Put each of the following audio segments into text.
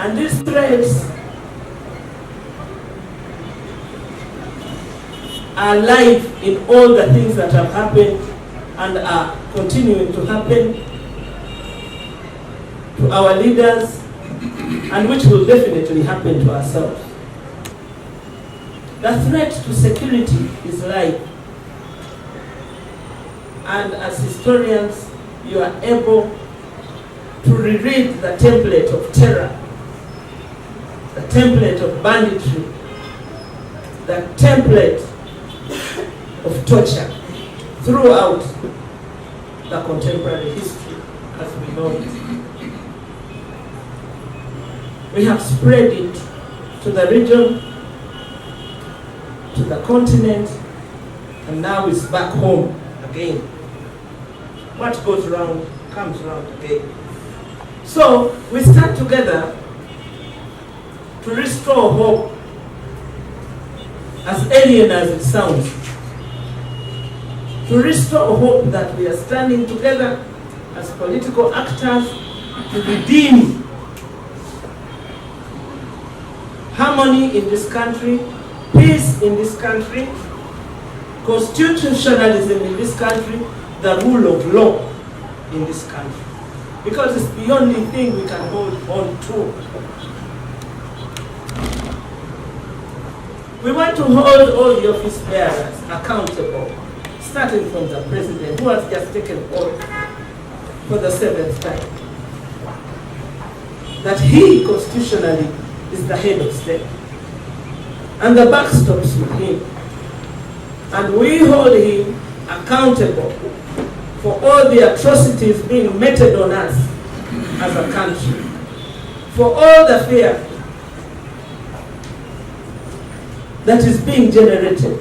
And these threats are live in all the things that have happened and are continuing to happen to our leaders, and which will definitely happen to ourselves. The threat to security is live. And as historians, you are able to reread the template of terror, the template of banditry, the template of torture throughout the contemporary history as we know it. We have spread it to the region, to the continent, and now it's back home again. What goes around comes around again. So we stand together to restore hope, as alien as it sounds, to restore hope that we are standing together as political actors to redeem harmony in this country, peace in this country, constitutionalism in this country, the rule of law in this country. Because it's the only thing we can hold on to. We want to hold all the office bearers accountable, starting from the president, who has just taken oath for the 7th time, that he constitutionally is the head of state. And the buck stops with him. And we hold him accountable for all the atrocities being meted on us as a country, for all the fear that is being generated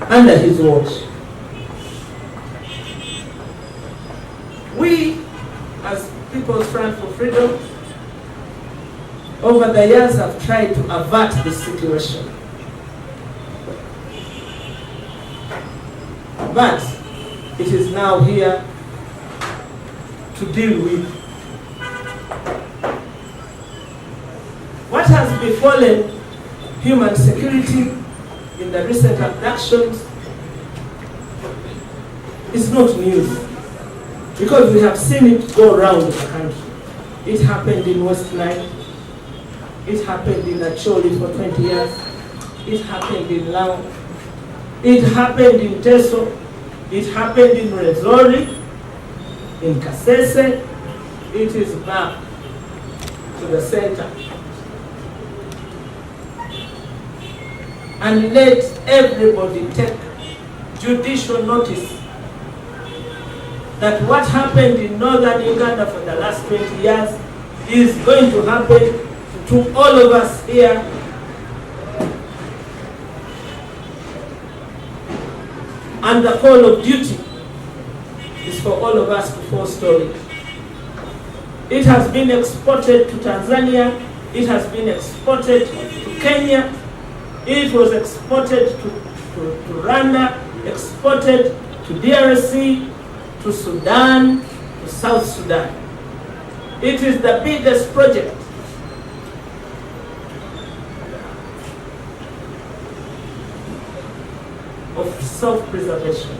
under his watch. We, as People's Front for Freedom, over the years have tried to avert this situation. But it is now here to deal with. What has befallen human security in the recent abductions is not news, because we have seen it go around the country. It happened in West Nile, it happened in Acholi for 20 years, it happened in Lao, it happened in Teso, it happened in Resurrect, in Kasese. It is back to the center. And let everybody take judicial notice that what happened in northern Uganda for the last 20 years is going to happen to all of us here. And the call of duty is for all of us to forestall it. It has been exported to Tanzania, it has been exported to Kenya, it was exported to Rwanda, exported to DRC, to Sudan, to South Sudan. It is the biggest project of self-preservation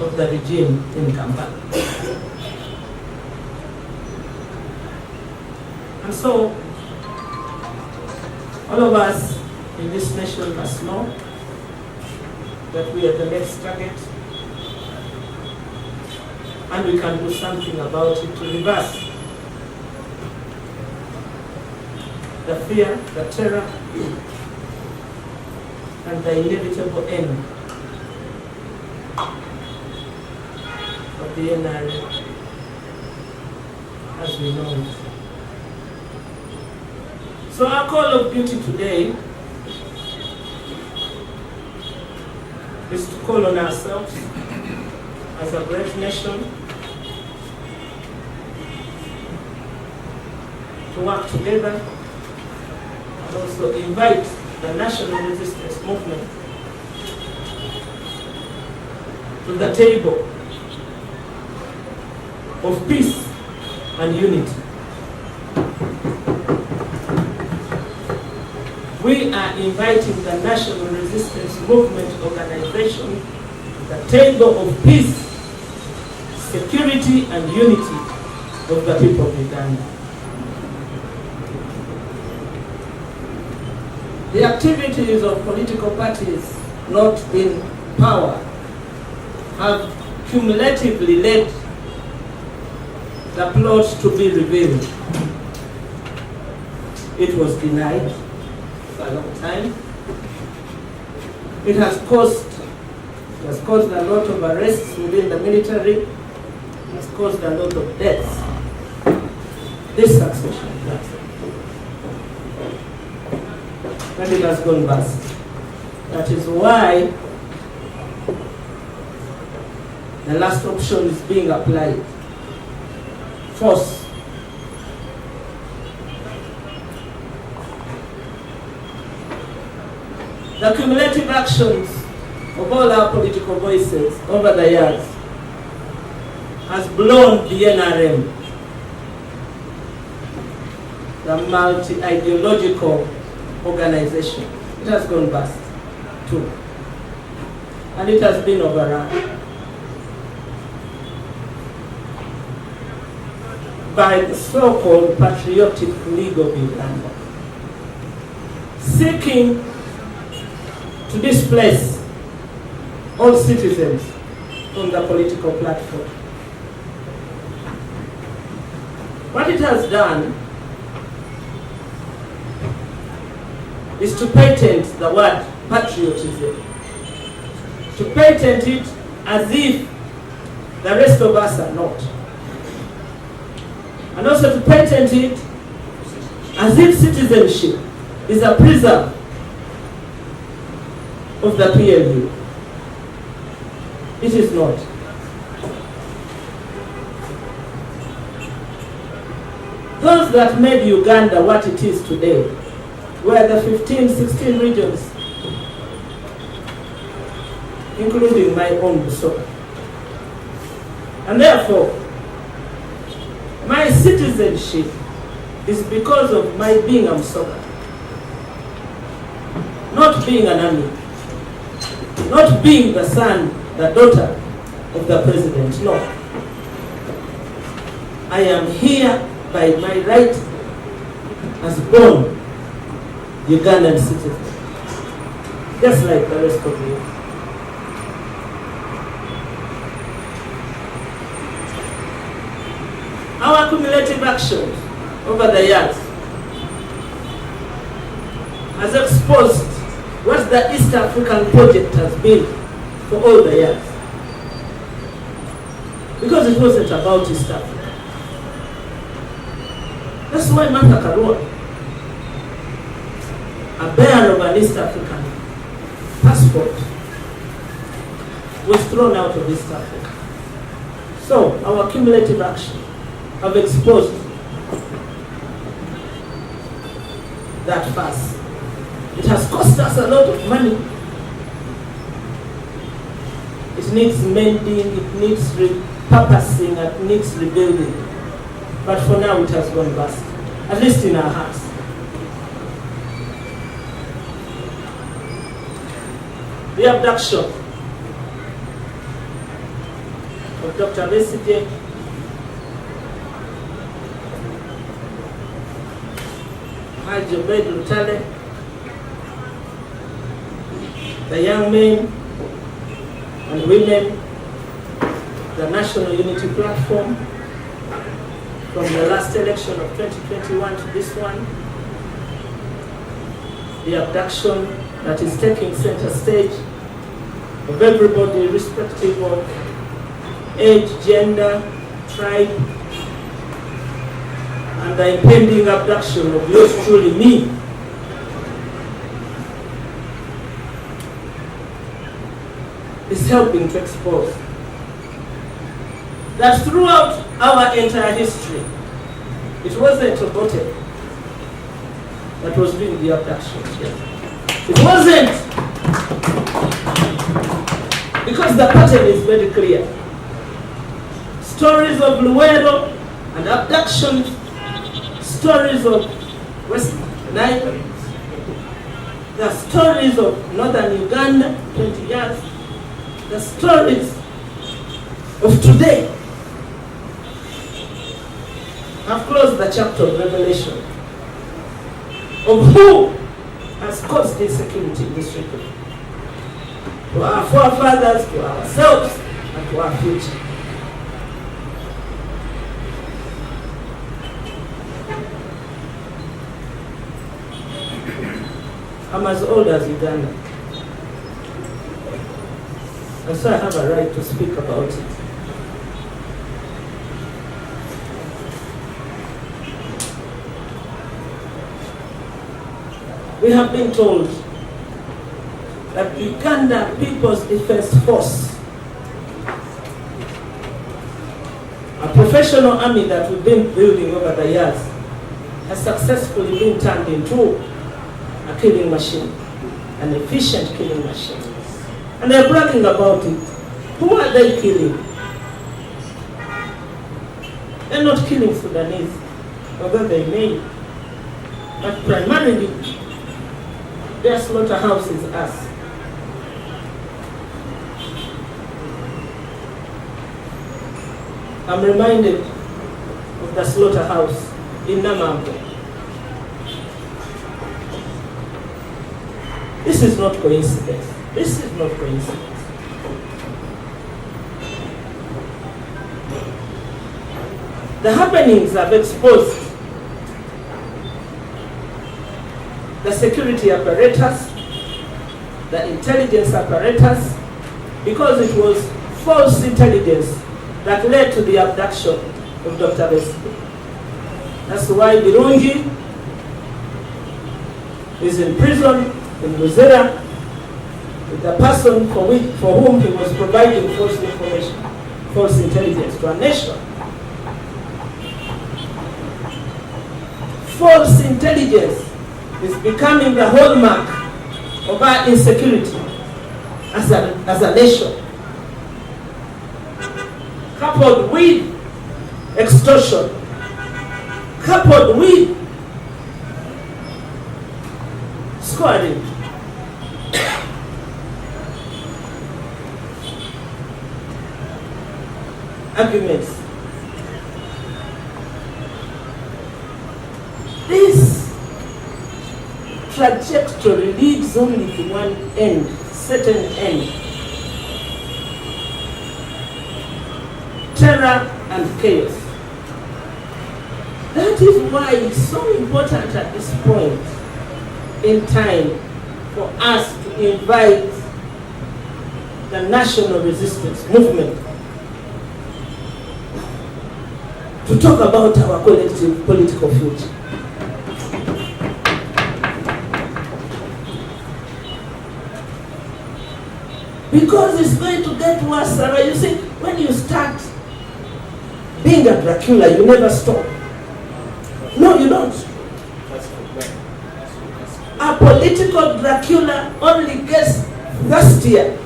of the regime in Kampala. And so, all of us in this nation must know that we are the next target, and we can do something about it to reverse the fear, the terror, and the inevitable end of the NRA as we know it. So our call of duty today is to call on ourselves as a great nation to work together and also invite the national resistance movement to the table of peace and unity. we are inviting the National Resistance Movement Organization to the table of peace, security, and unity of the people of Uganda. The activities of political parties not in power have cumulatively led the plot to be revealed. It was denied for a long time. It has caused a lot of arrests within the military. It has caused a lot of deaths. This succession plan. And it has gone bust. That is why the last option is being applied. Force. The cumulative actions of all our political voices over the years has blown the NRM, the multi-ideological organization. It has gone bust too. And it has been overrun by the so-called Patriotic League of Uganda, seeking to displace all citizens from the political platform. What it has done is to patent the word patriotism, to patent it as if the rest of us are not, and also to patent it as if citizenship is a preserve of the PLU. It is not. Those that made Uganda what it is today were the 15, 16 regions, including my own Busoga. And therefore, my citizenship is because of my being a Musoga, not being an army, not being the son, the daughter of the president. No. I am here by my right as born Ugandan citizen, just like the rest of you. Our cumulative actions over the years has exposed what the East African project has been for all the years. Because it wasn't about East Africa. That's why Martha Karua, a bearer of an East African passport, was thrown out of East Africa. So our cumulative action have exposed that fuss. It has cost us a lot of money. It needs mending, it needs repurposing, it needs rebuilding. But for now it has gone bust, at least in our hearts. The abduction of Dr. Besigye, Haji Obed Lutale, the young men and women, the National Unity Platform, from the last election of 2021 to this one, the abduction that is taking center stage of everybody, irrespective of age, gender, tribe, and the impending abduction of yours truly, me. Is helping to expose that throughout our entire history, it wasn't Obote that was doing the abductions. Yes. It wasn't, because the pattern is very clear. Stories of Luero and abductions, stories of West Nile, The stories of northern Uganda, 20 years, the stories of today have closed the chapter of revelation of who has caused insecurity in this region. To our forefathers, to ourselves, and to our future. I'm as old as Uganda, and so I have a right to speak about it. We have been told that Uganda People's Defense Force, a professional army that we've been building over the years, has successfully been turned into a killing machine, an efficient killing machine. And they're bragging about it. Who are they killing? They're not killing Sudanese, although they may, but primarily their slaughterhouse is us. I'm reminded of the slaughterhouse in Namambo. This is not coincidence. This is not coincidence. The happenings have exposed the security apparatus, the intelligence apparatus, because it was false intelligence that led to the abduction of Dr. Besigye. That's why Birungi is in prison in Luzera with the person for whom he was providing false information, false intelligence to a nation. False intelligence is becoming the hallmark of our insecurity as a nation, coupled with extortion, coupled with squattering. Arguments. This trajectory leads only to one end, certain end. Terror and chaos. That is why it's so important at this point in time for us to invite the national resistance movement to talk about our collective political future. Because it's going to get worse, Sarah. You see, when you start being a Dracula, you never stop. No, you don't. A political Dracula only gets thirstier.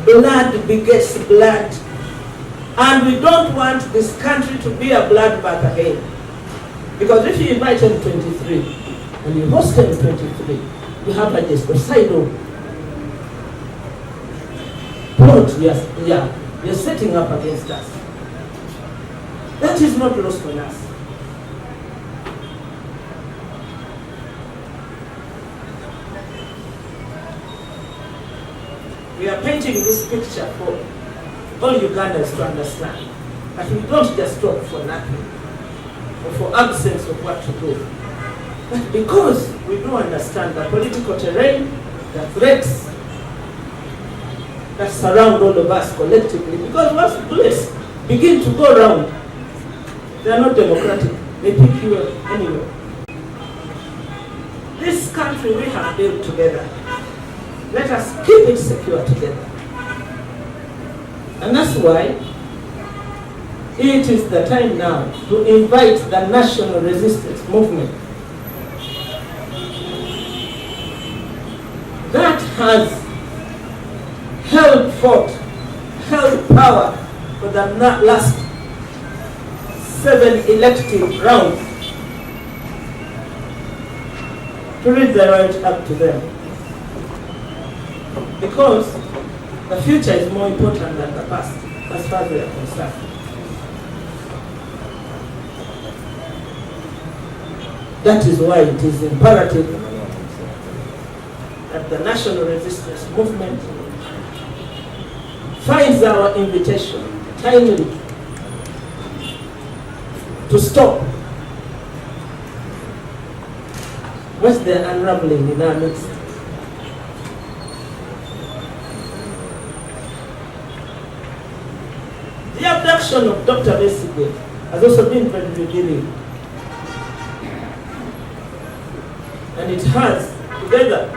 Blood begets blood. And we don't want this country to be a bloodbath again. Because if you invite M23 and you host M23, you have a genocidal plot you're setting up against us. That is not lost on us. We are painting this picture for all Ugandans to understand that we don't just talk for nothing or for absence of what to do. But because we do understand the political terrain, the threats that surround all of us collectively, because once bullets begin to go around, they are not democratic. They pick you anyway. This country we have built together. Let us keep it secure together. And that's why it is the time now to invite the national resistance movement that has held fought, held power for the last 7 elective rounds to read the right up to them. Because the future is more important than the past, as far as we are concerned. That is why it is imperative that the national resistance movement finds our invitation timely to stop what's the unraveling in our midst. The abduction of Dr. Besigye has also been very revealing. And it has, together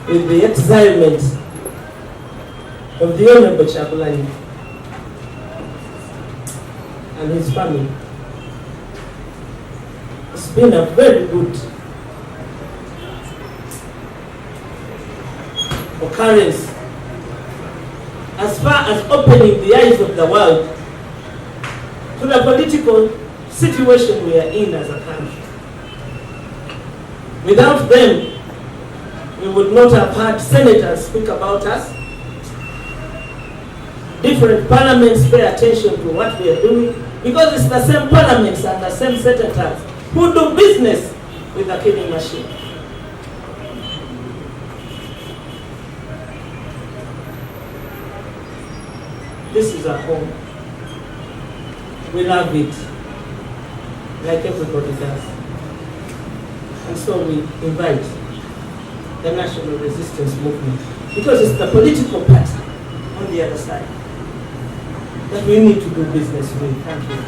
with the exilement of the Honorable Chagulanyi and his family, it's been a very good occurrence as far as opening the eyes of the world to the political situation we are in as a country. Without them, we would not have had senators speak about us. Different parliaments pay attention to what we are doing, because it's the same parliaments and the same senators who do business with the killing machine. This is our home. We love it, like everybody does. And so we invite the national resistance movement, because it's the political party on the other side that we need to do business with. Thank you.